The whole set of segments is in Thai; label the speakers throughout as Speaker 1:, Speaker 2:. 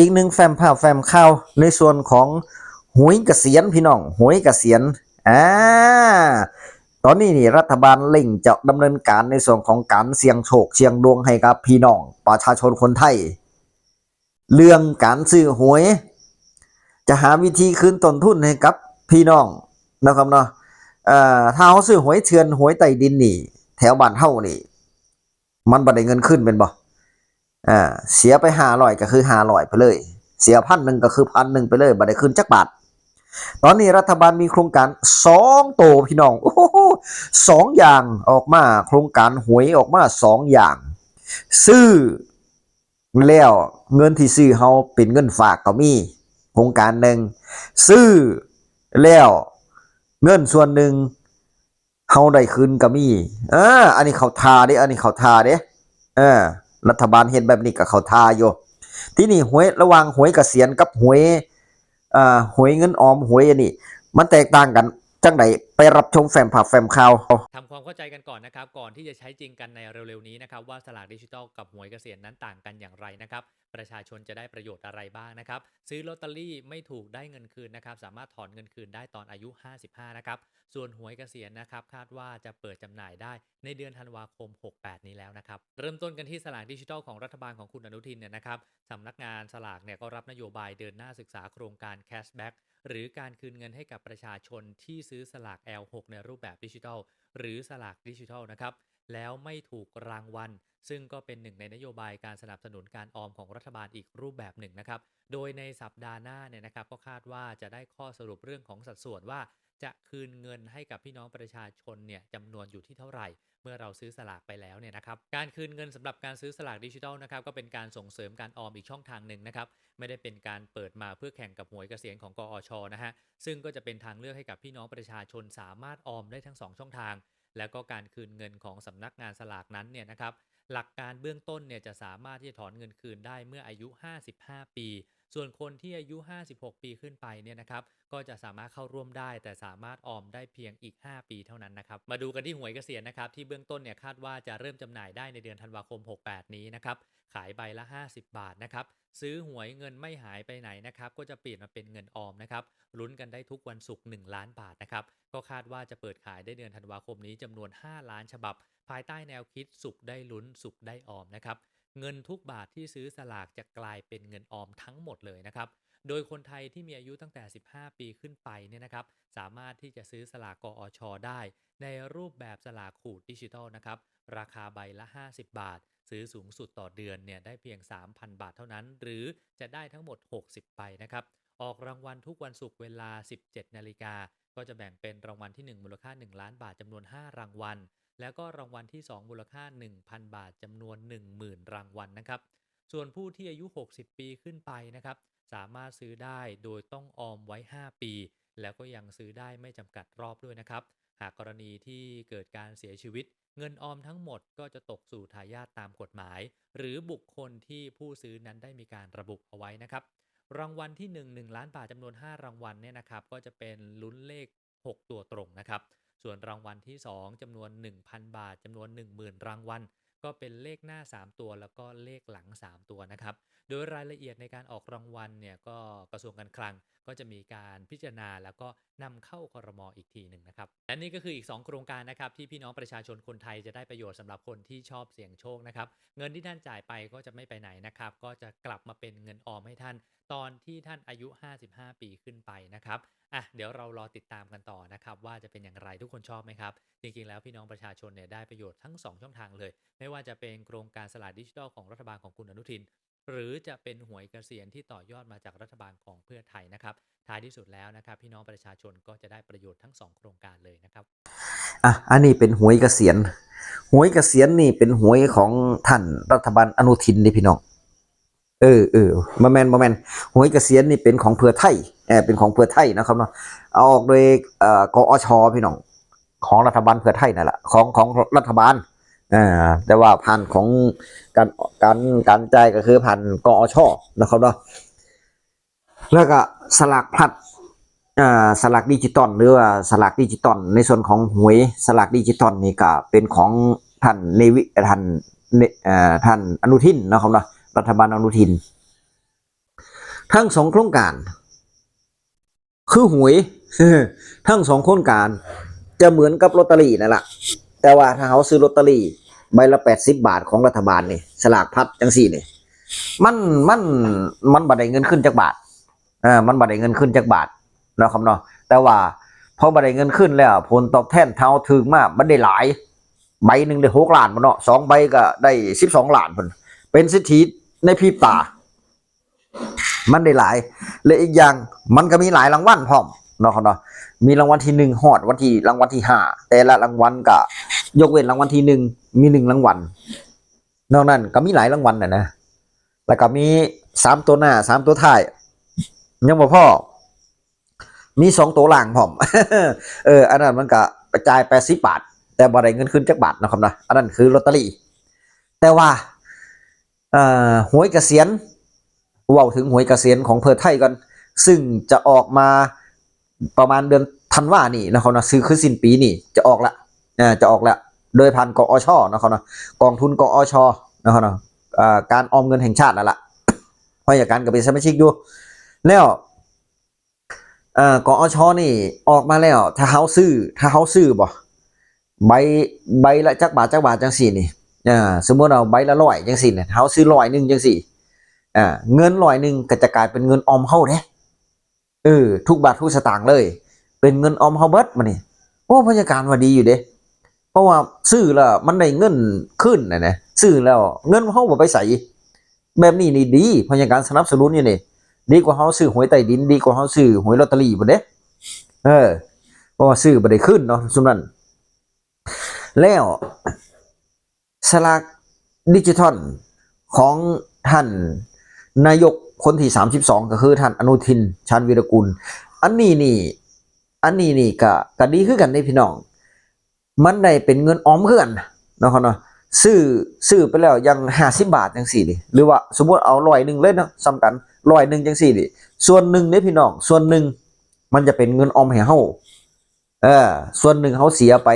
Speaker 1: อีกหนึ่งแฟ้มภาพแฟ้มข่าวในส่วนของหวยเกษียณพี่น้องหวยเกษียณอ่าตอนนี้นี่รัฐบาลเร่งจะดำเนินการในส่วนของการเสี่ยงโชคเสี่ยงดวงให้กับพี่น้องประชาชนคนไทยเรื่องการซื้อหวยจะหาวิธีคืนต้นทุนให้กับพี่น้องนะครับเนาะถ้าเขาซื้อหวยเถื่อนหวยใต้ดินนี่แถวบ้านเฮานี่มันบ่ได้เงินขึ้นเป็นบ่เสียไป500ก็คือ500ไปเลยเสีย1,000ก็คือ1,000ไปเลยบ่ได้ขึ้นจักบาทตอนนี้รัฐบาลมีโครงการ2โตพี่น้องโอ้โห2อย่างออกมาโครงการหวยออกมา2อย่างซื้อแล้วเงินที่ซื้อเฮาเป็นเงินฝากก็มีโครงการหนึ่งซื้อแล้วเงินส่วนหนึ่งเฮาได้คืนก็มีอันนี้เขาทาเด้อันนี้เขาทาเด้รัฐบาลเห็นแบบนี้ก็เขาทาอยู่ที่นี่หวยระหว่างหวยเกษียณกับหวยหวยเงินออมหวยอันนี้มันแตกต่างกันจังไดไปรับชมแฟ้มภาพแฟ้มข่าว
Speaker 2: ทำความเข้าใจกันก่อนนะครับก่อนที่จะใช้จริงกันในเร็วๆนี้นะครับว่าสลากดิจิทัลกับหวยเกษียณนั้นต่างกันอย่างไรนะครับประชาชนจะได้ประโยชน์อะไรบ้างนะครับซื้อลอตเตอรี่ไม่ถูกได้เงินคืนนะครับสามารถถอนเงินคืนได้ตอนอายุ55นะครับส่วนหวยเกษียณนะครับคาดว่าจะเปิดจำหน่ายได้ในเดือนธันวาคม68นี้แล้วนะครับเริ่มต้นกันที่สลากดิจิทัลของรัฐบาลของคุณอนุทินเนี่ยนะครับสำนักงานสลากเนี่ยก็รับนโยบายเดินหน้าศึกษาโครงการแคชแบ็กหรือการคืนเงินให้กับประชาชนที่ซื้อสลาก L6 ในรูปแบบดิจิทัลหรือสลากดิจิทัลนะครับแล้วไม่ถูกรางวัลซึ่งก็เป็นหนึ่งในนโยบายการสนับสนุนการออมของรัฐบาลอีกรูปแบบหนึ่งนะครับโดยในสัปดาห์หน้าเนี่ยนะครับก็คาดว่าจะได้ข้อสรุปเรื่องของสัดส่วนว่าจะคืนเงินให้กับพี่น้องประชาชนเนี่ยจำนวนอยู่ที่เท่าไหร่เมื่อเราซื้อสลากไปแล้วเนี่ยนะครับการคืนเงินสำหรับการซื้อสลากดิจิทัลนะครับก็เป็นการส่งเสริมการออมอีกช่องทางหนึ่งนะครับไม่ได้เป็นการเปิดมาเพื่อแข่งกับหวยเกษียณของกอช.นะฮะซึ่งก็จะเป็นทางเลือกให้กับพี่น้องประชาชนสามารถออมได้ทั้ง2ช่องทางแล้วก็การคืนเงินของสำนักงานสลากนั้นเนี่ยนะครับหลักการเบื้องต้นเนี่ยจะสามารถที่จะถอนเงินคืนได้เมื่ออายุ55ปีส่วนคนที่อายุ56ปีขึ้นไปเนี่ยนะครับก็จะสามารถเข้าร่วมได้แต่สามารถออมได้เพียงอีก5ปีเท่านั้นนะครับมาดูกันที่หวยเกษียณนะครับที่เบื้องต้นเนี่ยคาดว่าจะเริ่มจำหน่ายได้ในเดือนธันวาคม68นี้นะครับขายใบละ50บาทนะครับซื้อหวยเงินไม่หายไปไหนนะครับก็จะเปลี่ยนมาเป็นเงินออมนะครับลุ้นกันได้ทุกวันศุกร์1ล้านบาทนะครับก็คาดว่าจะเปิดขายได้เดือนธันวาคมนี้จำนวน5ล้านฉบับภายใต้แนวคิดสุขได้ลุ้นสุขได้ออมนะครับเงินทุกบาทที่ซื้อสลากจะกลายเป็นเงินออมทั้งหมดเลยนะครับโดยคนไทยที่มีอายุตั้งแต่15ปีขึ้นไปเนี่ยนะครับสามารถที่จะซื้อสลากกอช.ได้ในรูปแบบสลากขูดดิจิทัลนะครับราคาใบละ50บาทซื้อสูงสุดต่อเดือนเนี่ยได้เพียง 3,000 บาทเท่านั้นหรือจะได้ทั้งหมด60ใบนะครับออกรางวัลทุกวันศุกร์เวลา 17 นาฬิกาก็จะแบ่งเป็นรางวัลที่1มูลค่า1ล้านบาทจำนวน5รางวัลแล้วก็รางวัลที่2มูลค่า 1,000 บาทจำนวน 10,000 รางวัลนะครับส่วนผู้ที่อายุ60ปีขึ้นไปนะครับสามารถซื้อได้โดยต้องออมไว้5ปีแล้วก็ยังซื้อได้ไม่จำกัดรอบด้วยนะครับหากกรณีที่เกิดการเสียชีวิตเงินออมทั้งหมดก็จะตกสู่ทายาทตามกฎหมายหรือบุคคลที่ผู้ซื้อนั้นได้มีการระบุเอาไว้นะครับรางวัลที่1ล้านบาทจำนวน5รางวัลเนี่ยนะครับก็จะเป็นลุ้นเลข6ตัวตรงนะครับส่วนรางวัลที่2จำนวน 1,000 บาทจำนวน 10,000 รางวัลก็เป็นเลขหน้า3ตัวแล้วก็เลขหลัง3ตัวนะครับโดยรายละเอียดในการออกรางวัลเนี่ยก็กระทรวงการคลังก็จะมีการพิจารณาแล้วก็นำเข้าครม.อีกทีหนึ่งนะครับและนี่ก็คืออีก2โครงการนะครับที่พี่น้องประชาชนคนไทยจะได้ประโยชน์สำหรับคนที่ชอบเสี่ยงโชคนะครับเงินที่ท่านจ่ายไปก็จะไม่ไปไหนนะครับก็จะกลับมาเป็นเงินออมให้ท่านตอนที่ท่านอายุ55ปีขึ้นไปนะครับเดี๋ยวเรารอติดตามกันต่อนะครับว่าจะเป็นอย่างไรทุกคนชอบไหมครับจริงๆแล้วพี่น้องประชาชนเนี่ยได้ประโยชน์ทั้ง2ช่องทางเลยไม่ว่าจะเป็นโครงการสลากดิจิทัลของรัฐบาลของคุณอนุทินหรือจะเป็นหวยเกษียณที่ต่อยอดมาจากรัฐบาลของเพื่อไทยนะครับท้ายที่สุดแล้วนะครับพี่น้องประชาชนก็จะได้ประโยชน์ทั้ง2โครงการเลยนะครับ
Speaker 1: อันนี้เป็นหวยเกษียณหวยเกษียณนี่เป็นหวยของท่านรัฐบาลอนุทินนี่พี่น้องบ่แม่นหวยเกษียณนี่เป็นของเพื่อไทยเป็นของเพื่อไทยนะครับเนาะเอาออกโดยกอชพี่น้องของรัฐบาลเพื่อไทยนั่นแหละของรัฐบาลแต่ว่าผ่านของการการจ่ายก็คือผ่านกอชนะครับเนาะแล้วก็สลากพลัดสลากดิจิตอลหรือว่าสลากดิจิตอลในส่วนของหวยสลากดิจิตอลนี่ก็เป็นของท่านท่านอนุทินนะครับเนาะรัฐบาลอนุทิน ทั้งสองโครงการคือหวย ทั้งสองโครงการจะเหมือนกับลอตเตอรี่นั่นแหละแต่ว่าถ้าเขาซื้อลอตเตอรี่ใบละ80 บาทของรัฐบาลนี่สลากพัดจังสี่นี่มันมันมันบัดได้เงินขึ้นจากบาทมันบัดได้เงินขึ้นจากบาทเนาะครับเนาะแต่ว่าพอบัดได้เงินขึ้นแล้วผลตอบแทนเท่าถึงมากมันได้หลายใบหนึ่งได้6 ล้านบ่เนาะ2 ใบก็ได้12 ล้านพุ่นเป็นเศรษฐีในพริบตามันได้หลายและอีกอย่างมันก็มีหลายรางวัลพร้อมเนาะครับเนาะมีรางวัลที่1ฮอดวันที่รางวัลที่5แต่ละรางวัลก็ยกเว้นรางวัลที่1มี1รางวัลนอกนั้นก็มีหลายรางวัลนะแล้วก็มี3ตัวหน้า3ตัวท้ายยังบ่พอมี2ตัวล่างพร้อม อันนั้นมันก็กระจาย80 บาทแต่บ่ได้เงินคืนจักบาทนะครับนะอันนั้นคือลอตเตอรี่แต่ว่าหวยเกษียณเว้าถึงหวยเกษียณของเพื่อไทยกันซึ่งจะออกมาประมาณเดือนธันวานี่นะครับนะซื้อคือสิ้นปีนี่จะออกละจะออกละโดยผ่านกอชนะครับนะกองทุนกอชนะครับนะการออมเงินแห่งชาตินั่นแหละเพราะอย่างการก็เป็นสมาชิกอยู่แล้วกอชนี่ออกมาแล้วถ้าเฮาซื้อบ่ใบละจักบาทจังสี่นี่สมมุติเอาใบละ100จังสี่เนี่ยเฮาซื้อ100จังสี่เงิน100ก็จะกลายเป็นเงินออมเฮาเด้ทุกบาททุกสตางค์เลยเป็นเงินออมเฮาเบิดมานี่โอ้พยาการว่าดีอยู่เด้เพราะว่าซื้อแล้วมันได้เงินขึ้นนะซื้อแล้วเงินเฮาบ่ไปใส่แบบนี้นี่ดีพยาการสนับสนุนอยู่นี่ดีกว่าเฮาซื้อหวยใต้ดินดีกว่าเฮาซื้อหวยลอตเตอรี่บ่เด้เพราะว่าซื้อบ่ได้ขึ้นเนาะซุมนั้นแล้วสลากดิจิทัลของท่านนายกคนที่32ก็คือท่านอนุทินชาญวีรกุลอันนี้นี่ก็ดีคือกันในพี่น้องมันได้เป็นเงินออมคือกันเนาะครับเนาะซื้อไปแล้วยัง50 บาทจังซี่ดิหรือว่าสมมุติเอา100เลยเนาะซ้ำกัน100จังซี่ดิส่วนหนึ่งเด้พี่น้องส่วนหนึ่งมันจะเป็นเงินออมให้เฮาส่วนหนึ่งเฮาเสียไป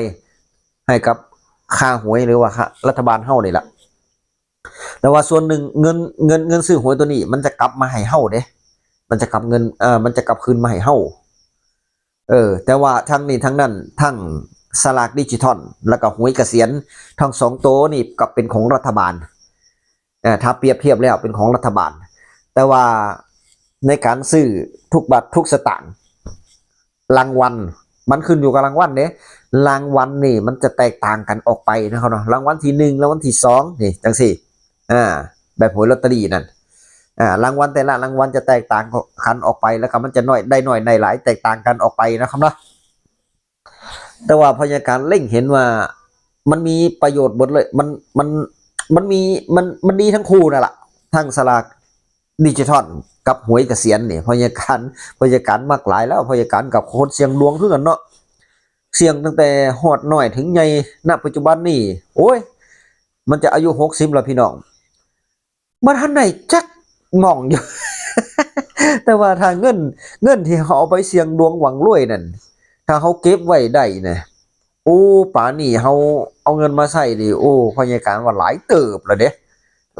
Speaker 1: ให้กับค่าหวยหรือว่ารัฐบาลเฮานี่ล่ะแต่ว่าส่วนหนึ่งเงินซื้อหวยตัวนี้มันจะกลับมาให้เฮาเด้มันจะกลับเงินมันจะกลับคืนมาให้เฮาแต่ว่าทั้งนี้ทั้งนั้นทั้งสลากดิจิทัลแล้วก็หวยเกษียณทั้ง2ตัวนี่ก็เป็นของรัฐบาลถ้าเปรียบเทียบแล้วเป็นของรัฐบาลแต่ว่าในการซื้อทุกบาททุกสตางค์รางวัลมันขึ้นอยู่กับรางวัลเด้รางวัลนี่มันจะแตกต่างกันออกไปนะครับเนาะรางวัลที่1รางวัลที่2นี่จังซี่แบบหวยลอตเตอรี่นั่นรางวัลแต่ละรางวัลจะแตกต่างกันออกไปแล้วก็มันจะน้อยได้หลายแตกต่างกันออกไปนะครับเนาะแต่ว่าพยาการเล่งเห็นว่ามันมีประโยชน์หมดเลยมันดีทั้งคู่นั่นแหละทั้งสลากดิจิทัลกับหวยเกษียณนี่พยาการมากหลายแล้วพยาการกับคนเสี่ยงดวงคือกันเนาะเสี่ยงตั้งแต่ฮอดน้อยถึงใหญ่ณปัจจุบันนี่โอ้ยมันจะอายุ60แล้วพี่น้องมันทันได้จักหม่องอยู่ แต่ว่าถ้าเงินที่เขาเอาไปเสี่ยงดวงหวังรวยนั่นถ้าเขาเก็บไว้ได้นะโอ้ป่านนี้เขาเอาเงินมาใช้นี่โอ้พยาการว่าหลายเติบแล้วเด้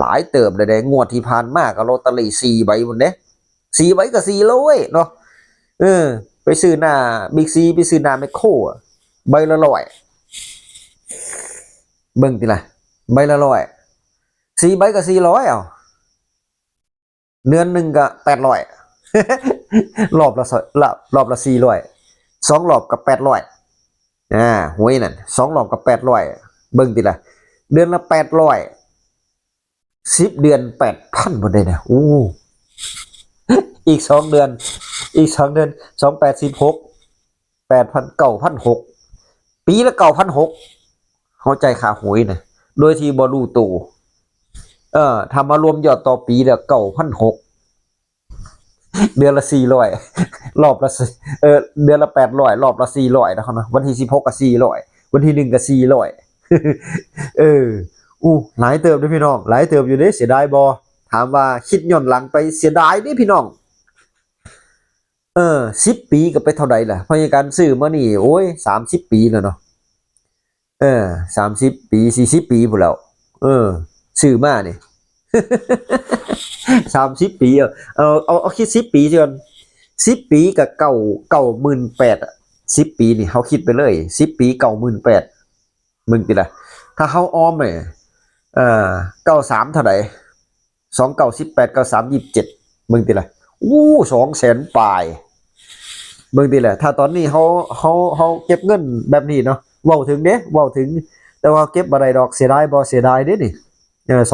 Speaker 1: หลายเติบเลยเด้งวดที่ผ่านมาก็ลอตเตอรี่4 ใบพุ่นเด้4 ใบก็400เนาะไปซื้อหน้าบิ๊กซีไปซื้อหน้าแมคโครใบละ100เบิ่งติล่ะใบละ100 4 ใบก็400เดือนหนึ่งก็800 รอบละ400 2 รอบกับ800หวยนั่น2 รอบกับ800เบิ่งติล่ะเดือนละ800 10 เดือน 8,000 บ่ได้นะโอ้อีก2 เดือน2 8 16 8,000 9,600ปีละ9,600เข้าใจค่าหวยนะโดยที่บ่รู้ตัวทำมารวมยอดต่อปีแล้ว9,600เดือนละ400รอบละเดือนละ800รอบละ400นะครับนะวันที่16ก็400วันที่1ก็400หลายเติบเด้อพี่น้องหลายเติบอยู่เด้เสียดายบ่ถามว่าคิดย้อนหลังไปเสียดายเด้พี่น้อง10 ปีก็ไปเท่าใดล่ะเพราะการซื้อมานี่โอ้ย30 ปีแล้วเนาะ30 ปี40 ปีพุ่นแล้วซื้อมานี่ 30ปีเอาคิด10ปีก่อน10ปีกับ98,000อะ10ปีนี่เฮาคิดไปเลย10ปี98,000มึงติล่ะถ้าเฮาออมเนี่ย93เท่าใด2 9 18 93 27มึงติล่ะ200,000ปลายเบิ่งติแหละถ้าตอนนี้เฮาเก็บเงินแบบนี้เนาะเว้าถึงเด้เว้าถึงแต่ว่าเก็บบ่ได้ดอกเสียดายบ่เสียดายเด้นี่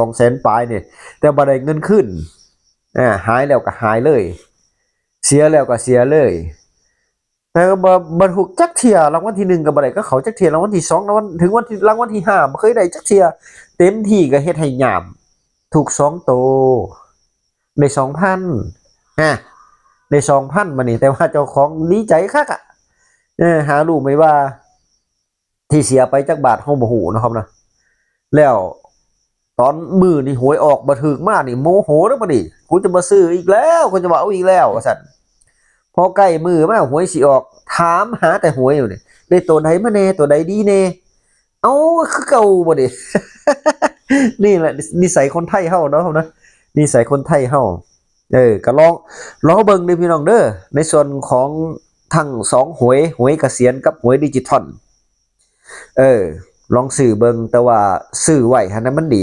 Speaker 1: 200,000ปลายนี่แต่บ่ได้เงินคืนหายแล้วก็หายเลยเสียแล้วก็เสียเลยแต่ก็บ่ถูกจักเที่ยรางวัลที่1ก็บ่ได้ก็เขาจักเที่ยรางวัลที่2รางวัลถึงวันที่รางวัลที่5บ่เคยได้จักเที่ยเต็มที่ก็เฮ็ดให้ยามถูก2โตได้ 2,000ฮะได้2,000มานี่แต่ว่าเจ้าของดีใจคักอ่ะหารู้ไหมว่าที่เสียไปจักบาทเฮาบ่ฮู้เนาะครับนะแล้วตอนมื้อนี่หวยออกบ่ถูกมานี่โมโหเด้อบัดนี้กูจะมาซื้ออีกแล้วกูจะมาเอาอีกแล้วว่าซั่นพอใกล้มื้อมาหวยสิออกถามหาแต่หวยอยู่นี่ได้ตัวใดมาแน่ตัวใดดีแน่เอ้าคือเก่าบ่ดิ นี่แหละนิสัยคนไทยเฮาเนาะครับนะนิสัยคนไทยเฮาก็ลองเบิ่งเด้อพี่น้องเด้อในส่วนของทั้ง2หวยเกษียณกับหวยดิจิทัลลองซื้อเบิ่งแต่ว่าซื้อไว้ให้มันดี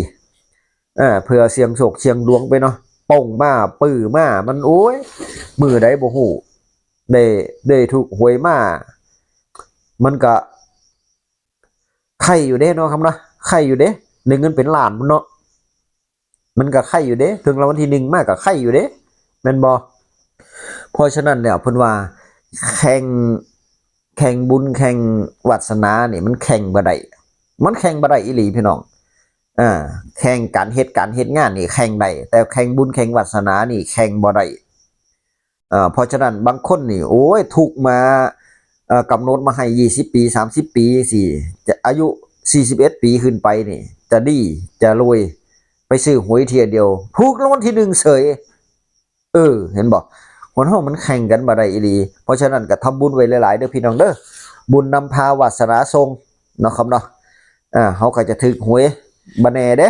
Speaker 1: เพื่อเสี่ยงโชคเสี่ยงดวงไปเนาะป่งมาปื้อมามันโอ้ยมื้อใดบ่ฮู้ได้ถูกหวยมามันก็ไข่อยู่เด้เนาะครับนะไข่อยู่เด้ได้เงินเป็นล้านพุ่นเนาะมันก็ไข่อยู่เด้ถึงรางวัลที่1มาก็ไข่อยู่เด้แม่นบ่เพราะฉะนั้นแล้วเพิ่นว่าแข่งแข่งบุญแข่งวาสนานี่มันแข่งบ่ได้มันแข่งบ่ได้อีหลีพี่น้องแข่งการเฮ็ดงานนี่แข่งได้แต่แข่งบุญแข่งวาสนานี่แข่งบ่ได้เพราะฉะนั้นบางคนนี่โอ้ยถูกมากำหนดมาให้20ปี30ปีสิจะอายุ41ปีขึ้นไปนี่จะดีจะรวยไปซื้อหวยเที่ยเดียวถูกรางวัลที่1เฉยเห็นบ่คนเฮามันแข่งกันบ่ได้อีหลีเพราะฉะนั้นก็ทำบุญไว้หลายๆเด้อพี่น้องเด้อบุญนำพาวาสนาทรงเนาะครับเนาะเฮาก็จะถึกหวยบ่แน่เด้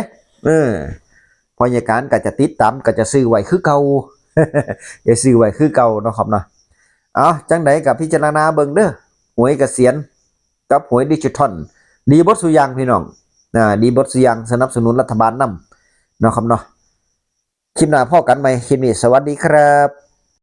Speaker 1: พอยการก็จะติดตามก็จะซื้อไว้คือเก่า อย่าซื้อไว้คือเก่าเนาะครับเนาะจังไดก็พิจารณาเบิ่งเด้อหวยเกษียณกับหวยดิจิทัลดีเบิดซุอย่างพี่น้องดีเบิดซุอย่างสนับสนุนรัฐบาลนำเนาะครับเนาะคลิปหน้าพอกันใหม่คลิปนี้สวัสดีครับ